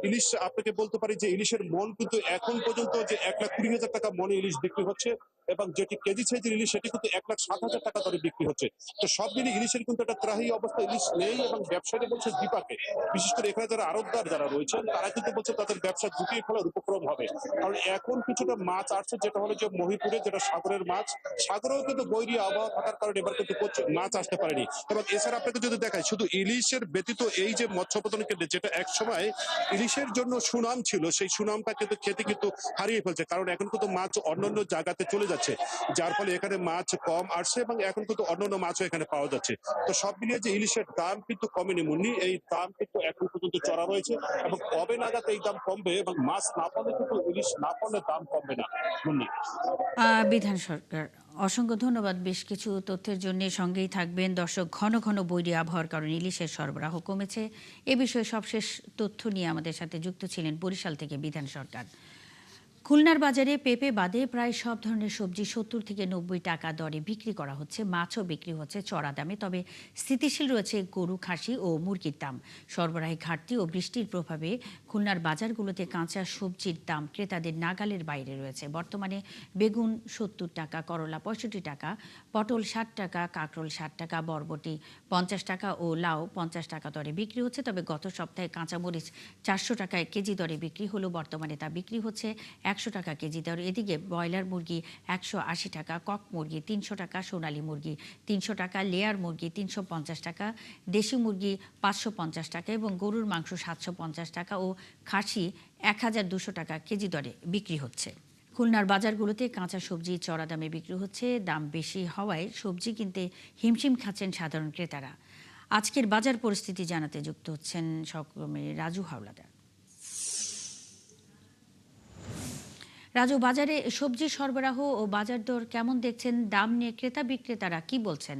ইলিশ, আপনাকে বলতে পারি যে ইলিশের মন কিন্তু এখন পর্যন্ত যে 1,20,000 টাকা মনে ইলিশ বিক্রি হচ্ছে, এবং যেটি কেজি সাইজের ইলিশ সেটি কিন্তু 1,07,000 টাকা দরে বিক্রি হচ্ছে। তো সব মিলিয়ে ইলিশের কিন্তু একটা ত্রাহি অবস্থা, ইলিশ নেই, এবং ব্যবসায়ী বলছে বিপাকে। বিশেষ করে এখানে যারা আড়তদার যারা রয়েছেন, তারা কিন্তু বলছে তাদের ব্যবসা গুটিয়ে ফেলার উপক্রম হবে। কারণ এখন কিছুটা মাছ আসছে, যেটা হলো যে মহিপুরে, যেটা সাগরের মাছ, সাগরেও কিন্তু বৈরী আবহাওয়া থাকার কারণে এবার কিন্তু মাছ আসতে পারেনি। এবং এছাড়া আপনাকে যদি দেখায়, শুধু ইলিশের ব্যতীত এই যে মৎস্য উৎপাদন কেন্দ্রে, যেটা একসময় ইলিশের জন্য সুনাম ছিল, সেই সুনামটা কিন্তু খেতে কিন্তু হারিয়ে ফেলছে। কারণ এখন কিন্তু মাছ অন্যান্য জায়গাতে চলে যাচ্ছে, যার ফলে এখানে মাছ কম আসছে, এবং এখন কিন্তু অন্যান্য মাছও এখানে পাওয়া যাচ্ছে। তো সব মিলিয়ে যে ইলিশের দাম কিন্তু কমেনি মুন্নি, এই দাম কিন্তু এখন পর্যন্ত চড়া রয়েছে, এবং কবে নাগাদ এই দাম কমবে, এবং মাছ না পালে কিন্তু ইলিশ না পালে দাম কমবে না মুন্নি। বিধান সরকার, অসংখ্য ধন্যবাদ বেশ কিছু তথ্যের জন্য। সঙ্গেই থাকবেন দর্শক। ঘন ঘন বৈরী আবহাওয়ার কারণে ইলিশের সরবরাহ কমেছে, এ বিষয়ে সবশেষ তথ্য নিয়ে আমাদের সাথে যুক্ত ছিলেন বরিশাল থেকে বিধান সরকার। খুলনার বাজারে পেঁপে বাদে প্রায় সব ধরনের সবজি 70 থেকে 90 টাকা দরে বিক্রি করা হচ্ছে। মাছও বিক্রি হচ্ছে চড়া দামে, তবে স্থিতিশীল রয়েছে গরু, খাসি ও মুরগির দাম। সরবরাহে ঘাটতি ও বৃষ্টির প্রভাবে খুলনার বাজারগুলোতে কাঁচা সবজির দাম ক্রেতাদের নাগালের বাইরে রয়েছে। বর্তমানে বেগুন 70 টাকা, করলা 65 টাকা, পটল 60 টাকা, কাঁকরোল 60 টাকা, বরবটি 50 টাকা ও লাউ 50 টাকা দরে বিক্রি হচ্ছে। তবে গত সপ্তাহে কাঁচামরিচ 400 টাকায় কেজি দরে বিক্রি হলো, বর্তমানে তা বিক্রি হচ্ছে 100 টাকা কেজি দরে। এদিকে ব্রয়লার মুরগি 180 টাকা, কক মুরগি 300 টাকা, সোনালী মুরগি 300 টাকা, লেয়ার মুরগি 350 টাকা, দেশি মুরগি 550 টাকা এবং গরুর মাংস 750 টাকা ও খাসি 1200 টাকা কেজি দরে বিক্রি হচ্ছে। খুলনার বাজারগুলোতে কাঁচা সবজি চড়া দামে বিক্রি হচ্ছে। দাম বেশি হওয়ায় সবজি কিনতে হিমশিম খাচ্ছেন সাধারণ ক্রেতারা। আজকের বাজার পরিস্থিতি জানাতে যুক্ত হচ্ছেন সহকর্মী রাজু হাওলাদার। রাজু, বাজারে সবজি সরবরাহ ও বাজার দর কেমন দেখছেন? দাম নিয়ে ক্রেতা বিক্রেতারা কি বলছেন?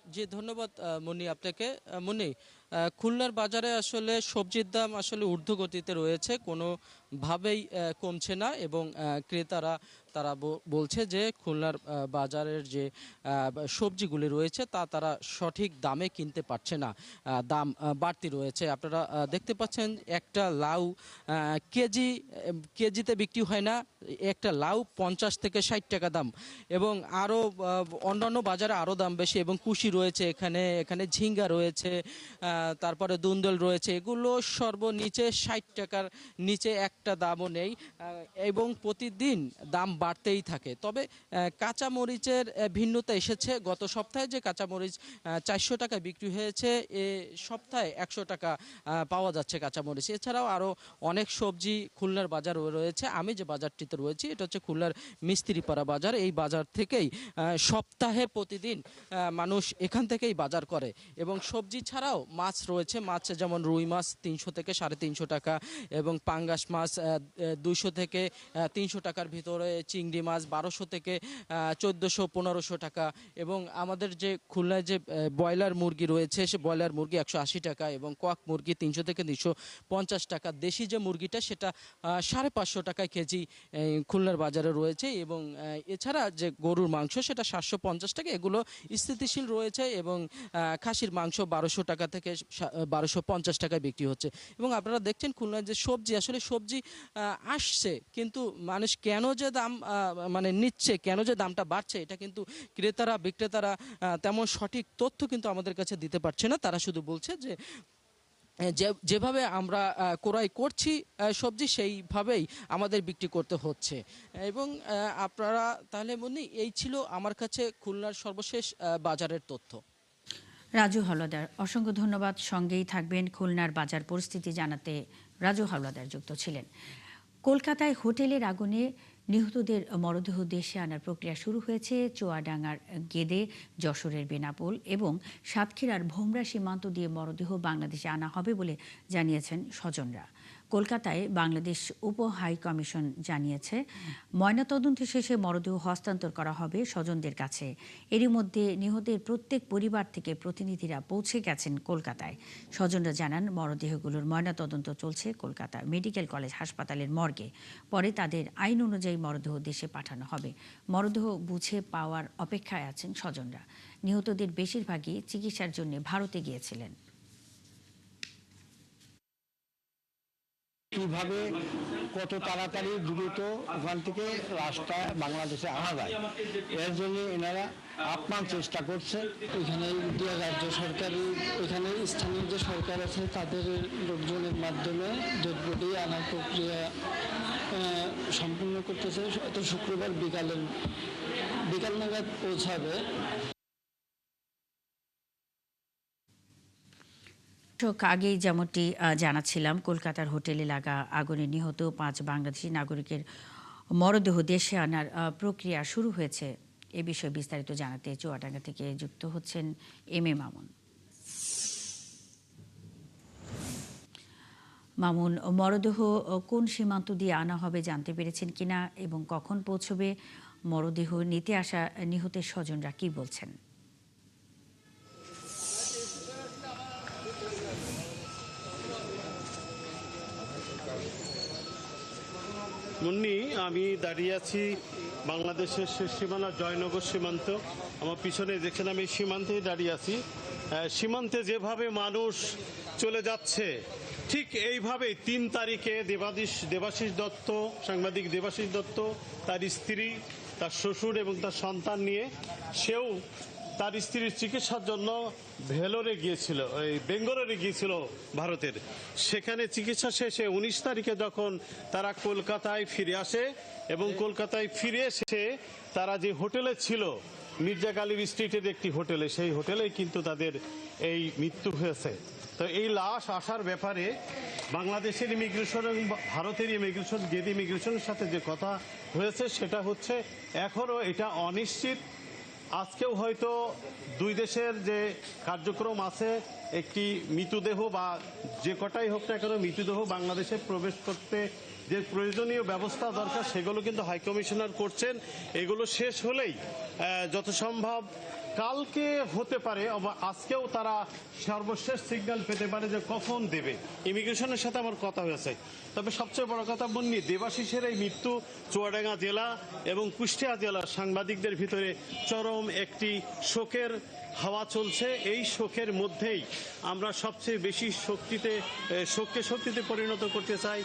জি, ধন্যবাদ মুন্নি আপনাকে। মুন্নি, খুলনার বাজারে আসলে সবজির দাম আসলে ঊর্ধ্বগতিতে রয়েছে, কোনোভাবেই কমছে না এবং ক্রেতারা তারা বলছে যে খুলনার বাজারের যে সবজিগুলি রয়েছে তা তারা সঠিক দামে কিনতে পারছে না, দাম বাড়তি রয়েছে। আপনারা দেখতে পাচ্ছেন একটা লাউ কেজিতে বিক্রি হয় না, একটা লাউ 50 থেকে 60 টাকা দাম এবং আরও অন্যান্য বাজারে আরও দাম বেশি এবং কুশি রয়েছে, এখানে ঝিঙ্গা রয়েছে, তারপরে দুন্দল রয়েছে, এগুলো সর্বনিচে 60 টাকার নিচে একটা দামও নেই এবং প্রতিদিন দাম বাড়তেই থাকে। তবে কাঁচামরিচের ভিন্নতা এসেছে, গত সপ্তাহে যে কাঁচামরিচ 400 টাকা বিক্রি হয়েছে, এ সপ্তাহে 100 টাকা পাওয়া যাচ্ছে কাঁচামরিচ। এছাড়াও আরও অনেক সবজি খুলনার বাজার রয়েছে। আমি যে বাজারটিতে রয়েছি এটা হচ্ছে খুলনার মিস্ত্রিপাড়া বাজার। এই বাজার থেকেই সপ্তাহে প্রতিদিন মানুষ এখান থেকেই বাজার করে এবং সবজি ছাড়াও মাছ রয়েছে, মাছ যেমন রুই মাছ 300 থেকে 350 টাকা এবং পাঙ্গাস মাছ 200 থেকে 300 টাকার ভিতরে, চিংড়ি মাছ 1200 থেকে 1400-1500 টাকা এবং আমাদের যে খুলনায় যে ব্রয়লার মুরগি রয়েছে সে ব্রয়লার মুরগি 180 টাকা এবং কক মুরগি 300 থেকে 250 টাকা। দেশি যে মুরগিটা সেটা 550 টাকায় কেজি খুলনার বাজারে রয়েছে এবং এছাড়া যে গরুর মাংস সেটা 750 টাকা, এগুলো স্থিতিশীল রয়েছে এবং খাসির মাংস 1200 টাকা থেকে 1250 টাকায় বিক্রি হচ্ছে। এবং আপনারা দেখছেন খুলনার যে সবজি, আসলে সবজি আসছে কিন্তু মানুষ কেন যে দাম মানে নিচ্ছে, কেন যে দামটা বাড়ছে, এটা কিন্তু ক্রেতারা বিক্রেতারা তেমন সঠিক তথ্য কিন্তু আমাদের কাছে দিতে পারছে না। তারা শুধু বলছে যে যেভাবে আমরা ক্রয় করছি সবজি সেইভাবেই আমাদের বিক্রি করতে হচ্ছে। এবং আপনারা তাহলে মনে এই ছিল আমার কাছে খুলনার সর্বশেষ বাজারের তথ্য। রাজু হাওলাদার, অসংখ্য ধন্যবাদ। সঙ্গেই থাকবেন খুলনার বাজার পরিস্থিতি জানাতে রাজু হাওলাদার যুক্ত ছিলেন। কলকাতায় হোটেলের আগুনে নিহতদের মরদেহ দেশে আনার প্রক্রিয়া শুরু হয়েছে। চুয়াডাঙ্গার গেদে, যশোরের বেনাপোল এবং সাতক্ষীরার ভোমরা সীমান্ত দিয়ে মরদেহ বাংলাদেশে আনা হবে বলে জানিয়েছেন স্বজনরা। কলকাতায় বাংলাদেশ উপ হাই কমিশন জানিয়েছে ময়নাতদন্ত শেষে মরদেহ হস্তান্তর করা হবে স্বজনদের কাছে। এরই মধ্যে নিহতের প্রত্যেক পরিবার থেকে প্রতিনিধিরা পৌঁছে গেছেন কলকাতায়। স্বজনরা জানান মরদেহগুলোর ময়নাতদন্ত চলছে কলকাতা মেডিকেল কলেজ হাসপাতালের মর্গে। পরে তাদের আইন অনুযায়ী মরদেহ দেশে পাঠানো হবে। মরদেহ বুঝে পাওয়ার অপেক্ষায় আছেন স্বজনরা। নিহতদের বেশিরভাগই চিকিৎসার জন্য ভারতে গিয়েছিলেন। কিভাবে কত তাড়াতাড়ি দ্রুত ওখান থেকে লাশটা বাংলাদেশে আনা যায়, এর জন্য এনারা আপ্রাণ চেষ্টা করছে। এখানে ইন্ডিয়া রাজ্য সরকারি, এখানে স্থানীয় যে সরকার আছে তাদের লোকজনের মাধ্যমে ডেড বডি আনার প্রক্রিয়া সম্পূর্ণ করতেছে। তো শুক্রবার বিকাল নাগাদ পৌঁছাবে। আগেই যেমনটি জানাচ্ছিলাম, কলকাতার হোটেলে লাগা আগুনে নিহত 5 বাংলাদেশি নাগরিকের মরদেহ দেশে আনার প্রক্রিয়া শুরু হয়েছে। এ বিষয়ে বিস্তারিত জানাতে চুয়াডাঙ্গা থেকে যুক্ত হচ্ছেন এম এ মামুন। মামুন, মরদেহ কোন সীমান্ত দিয়ে আনা হবে জানতে পেরেছেন কিনা এবং কখন পৌঁছবে? মরদেহ নিতে আসা নিহতের স্বজনরা কি বলছেন? মুন্নি, আমি দাঁড়িয়ে আছি বাংলাদেশের শেষ সীমানা জয়নগর সীমান্ত। আমার পিছনে দেখছেন আমি সীমান্তেই দাঁড়িয়ে আছি। সীমান্তে যেভাবে মানুষ চলে যাচ্ছে ঠিক এইভাবেই 3 তারিখে দেবাশিস দত্ত, সাংবাদিক দেবাশিস দত্ত, তার স্ত্রী, তার শ্বশুর এবং তার সন্তান নিয়ে সেও তার স্ত্রীর চিকিৎসার জন্য ভেলোরে গিয়েছিল, ওই বেঙ্গালুরু গিয়েছিল ভারতের। সেখানে চিকিৎসা শেষে 19 তারিখে যখন তারা কলকাতায় ফিরে আসে এবং কলকাতায় ফিরে এসে তারা যে হোটেলে ছিল মির্জা গালিব স্ট্রিটের একটি হোটেলে, সেই হোটেলেই কিন্তু তাদের এই মৃত্যু হয়েছে। তো এই লাশ আসার ব্যাপারে বাংলাদেশের ইমিগ্রেশন এবং ভারতের ইমিগ্রেশন, গেদি ইমিগ্রেশনের সাথে যে কথা হয়েছে সেটা হচ্ছে এখনও এটা অনিশ্চিত। আজকেও হয়তো দুই দেশের যে কার্যক্রম আছে, একটি মৃতদেহ বা যে কটাই হোক না কেন মৃতদেহ বাংলাদেশে প্রবেশ করতে যে প্রয়োজনীয় ব্যবস্থা দরকার সেগুলো কিন্তু হাইকমিশনার করছেন। এগুলো শেষ হলেই যত সম্ভব কালকে হতে পারে আজকেও তারা সর্বশেষ সিগন্যাল পেতে পারে যে কখন দেবে। ইমিগ্রেশনের সাথে আমার কথা হয়েছে। তবে সবচেয়ে বড় কথা বন্যি দেবাশিসের এই মৃত্যু চুয়াডাঙ্গা জেলা এবং কুষ্টিয়া জেলার সাংবাদিকদের ভিতরে চরম একটি শোকের হাওয়া চলছে। এই শোকের মধ্যেই আমরা সবচেয়ে বেশি শোককে শক্তিতে পরিণত করতে চাই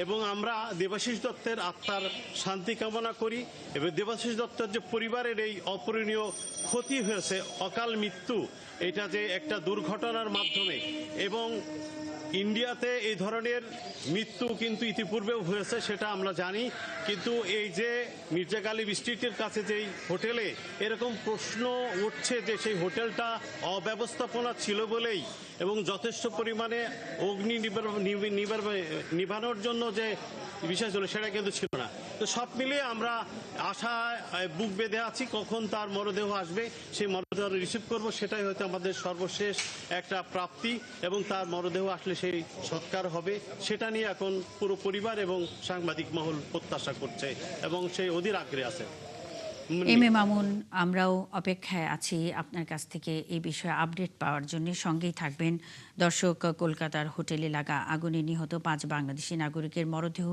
এবং আমরা দেবাশিস দত্তের আত্মার শান্তি কামনা করি এবং দেবাশিস দত্তের যে পরিবারের এই অপূরণীয় ক্ষতি হয়েছে, অকাল মৃত্যু, এটা যে একটা দুর্ঘটনার মাধ্যমে এবং ইন্ডিয়াতে এই ধরনের মৃত্যু কিন্তু ইতিপূর্বেও হয়েছে সেটা আমরা জানি, কিন্তু এই যে মির্জা গালিব স্ট্রিটের কাছে যেই হোটেলে এরকম প্রশ্ন উঠছে যে সেই হোটেলটা অব্যবস্থাপনা ছিল বলেই এবং যথেষ্ট পরিমাণে অগ্নি নিভানোর জন্য যে বিষয় ছিল সেটা কিন্তু ছিল না। তো সব মিলিয়ে আমরা আশায় বুক বেঁধে আছি কখন তার মরদেহ আসবে, সেই মরদেহ রিসিভ করব, সেটাই হয়তো আমাদের সর্বশেষ একটা প্রাপ্তি এবং তার মরদেহ আসলে সেই সৎকার হবে, সেটা নিয়ে এখন পুরো পরিবার এবং সাংবাদিক মহল প্রত্যাশা করছে এবং সেই অধীর আগ্রহে আছে। এম এ মামুন, আমরাও অপেক্ষায় আছি আপনার কাছ থেকে এই বিষয়ে আপডেট পাওয়ার জন্য। সঙ্গেই থাকবেন। দর্শক, কলকাতার হোটেলে লাগা আগুনে নিহত 5 বাংলাদেশি নাগরিকের মরদেহ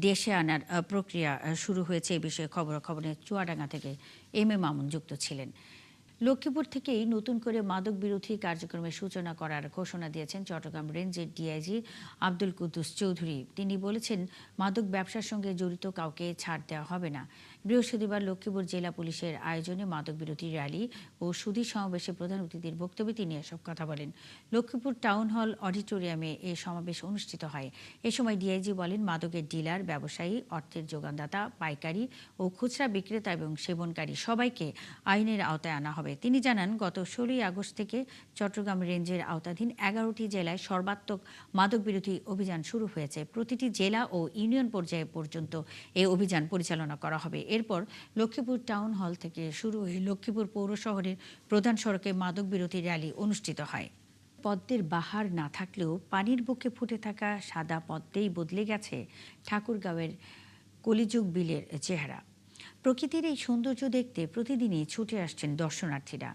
দেশে আনার প্রক্রিয়া শুরু হয়েছে। এই বিষয়ে খবরাখবরে চুয়াডাঙ্গা থেকে এম এ মামুন যুক্ত ছিলেন। লক্ষ্মীপুর থেকেই নতুন করে মাদক বিরোধী কার্যক্রমের সূচনা করার ঘোষণা দিয়েছেন চট্টগ্রাম রেঞ্জের ডিআইজি আব্দুল কুদ্দুস চৌধুরী। তিনি বলেছেন, মাদক ব্যবসার সঙ্গে জড়িত কাউকে ছাড় দেওয়া হবে না। বৃহস্পতিবার লক্ষ্মীপুর জেলা পুলিশের আয়োজনে মাদক বিরোধী র্যালি ও সুধী সমাবেশে প্রধান অতিথির বক্তব্যে তিনি এসব কথা বলেন। লক্ষ্মীপুর টাউন হল অডিটোরিয়ামে এ সমাবেশ অনুষ্ঠিত হয়। এ সময় ডিআইজি বলেন, মাদকের ডিলার, ব্যবসায়ী, অর্থের যোগানদাতা, পাইকারি ও খুচরা বিক্রেতা এবং সেবনকারী সবাইকে আইনের আওতায় আনা হবে। তিনি জানান, গত 16 আগস্ট থেকে চট্টগ্রাম রেঞ্জের আওতাধীন 11টি জেলায় সর্বাত্মক মাদক বিরোধী অভিযান শুরু হয়েছে। প্রতিটি জেলা ও ইউনিয়ন পর্যায়ে পর্যন্ত এই অভিযান পরিচালনা করা হবে। এরপর লক্ষ্মীপুর টাউন হল থেকে শুরু হয়ে লক্ষ্মীপুর পৌর শহরের প্রধান সড়কে মাদক বিরোধী র্যালি অনুষ্ঠিত হয়। পদ্মের বাহার না থাকলেও পানির বুকে ফুটে থাকা সাদা পদ্মেই বদলে গেছে ঠাকুরগাঁওয়ের কলিযুগ বিলের চেহারা। প্রকৃতির এই সৌন্দর্য দেখতে প্রতিদিনই ছুটে আসছেন দর্শনার্থীরা।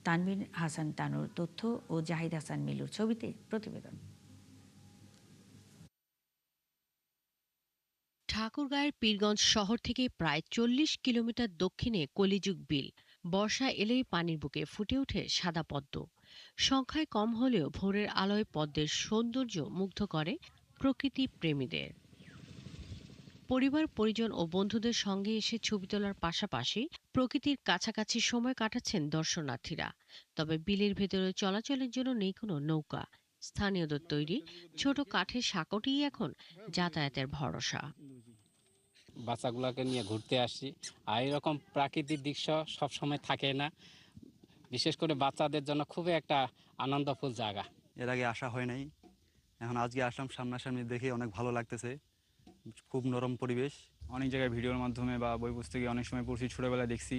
তানভীর হাসান তানুর তথ্য ও জাহিদ হাসান মিলুর ছবিতে প্রতিবেদন। ঠাকুরগাঁয়ের পীরগঞ্জ শহর থেকে প্রায় 40 কিলোমিটার দক্ষিণে কলিযুগ বিল। বর্ষা এলেই পানির বুকে ফুটে ওঠে সাদা পদ্ম। সংখ্যায় কম হলেও ভোরের আলোয় পদ্মের সৌন্দর্য মুগ্ধ করে প্রকৃতি প্রেমীদের। পরিবার, পরিজন ও বন্ধুদের সঙ্গে এসে ছবি তোলার পাশাপাশি প্রকৃতির কাছাকাছি সময় কাটাচ্ছেন দর্শনার্থীরা। তবে বিলের ভেতরে চলাচলের জন্য নেই কোনো নৌকা। স্থানীয়দের তৈরি ছোট কাঠের সাঁকোটিই এখন যাতায়াতের ভরসা। বাচ্চাগুলোকে নিয়ে ঘুরতে আসছি, আর এরকম প্রাকৃতিক দৃশ্য সবসময় থাকে না, বিশেষ করে বাচ্চাদের জন্য খুবই একটা আনন্দফুল জায়গা। এর আগে আসা হয় নাই, এখন আজকে আসলাম, সামনাসামনি দেখে অনেক ভালো লাগতেছে। খুব নরম পরিবেশ। অনেক জায়গায় ভিডিওর মাধ্যমে বা বই পুস্তকে অনেক সময় পড়ছি, ছোটবেলায় দেখছি,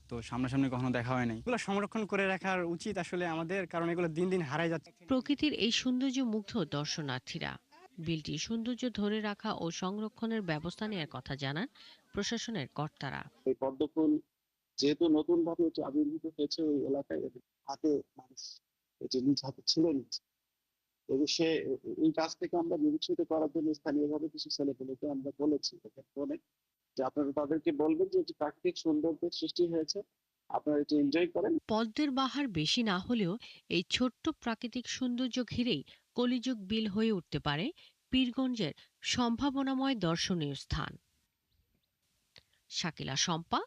তো সামনাসামনি কখনো দেখা হয় নাই। এগুলো সংরক্ষণ করে রাখার উচিত আসলে আমাদের, কারণ এগুলো দিন দিন হারাই যাচ্ছে। প্রকৃতির এই সৌন্দর্য মুগ্ধ দর্শনার্থীরা। বিলটির সৌন্দর্য ধরে রাখা ও সংরক্ষণের ব্যবস্থা নেওয়ার কথা জানান প্রশাসনের কর্তারা। এই পদ্ম ফুল যেহেতু নতুন ভাবে আবির্ভূত হয়েছে ওই এলাকায়, হাতে মানুষ নিজ হাতে ছিঁড়ে নিচ্ছে, অবশ্যই এই কাজ থেকে আমরা নিরুৎসাহিত করার জন্য স্থানীয়ভাবে কিছু ছেলেপেলেকে আমরা বলেছি যে আপনারা তাদেরকে বলবেন যে প্রাকৃতিক সৌন্দর্যের সৃষ্টি হয়েছে, আপনারা এটা এনজয় করেন। পদ্মের বাহার বেশি না হলেও এই ছোট্ট প্রাকৃতিক সৌন্দর্য ঘিরেই কলিযুগ বিল হয়ে উঠতে পারে পীরগঞ্জের সম্ভাবনাময় দর্শনীয় স্থান। শাকিলা শম্পা,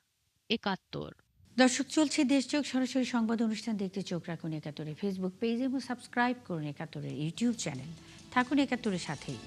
৭১। দর্শক, চলছে দেশযোগ সরাসরি সংবাদ অনুষ্ঠান দেখতে চোখ রাখুন ৭১-এর ফেসবুক পেজ এবং সাবস্ক্রাইব করুন ৭১-এর ইউটিউব চ্যানেল। থাকুন ৭১-এর সাথেই।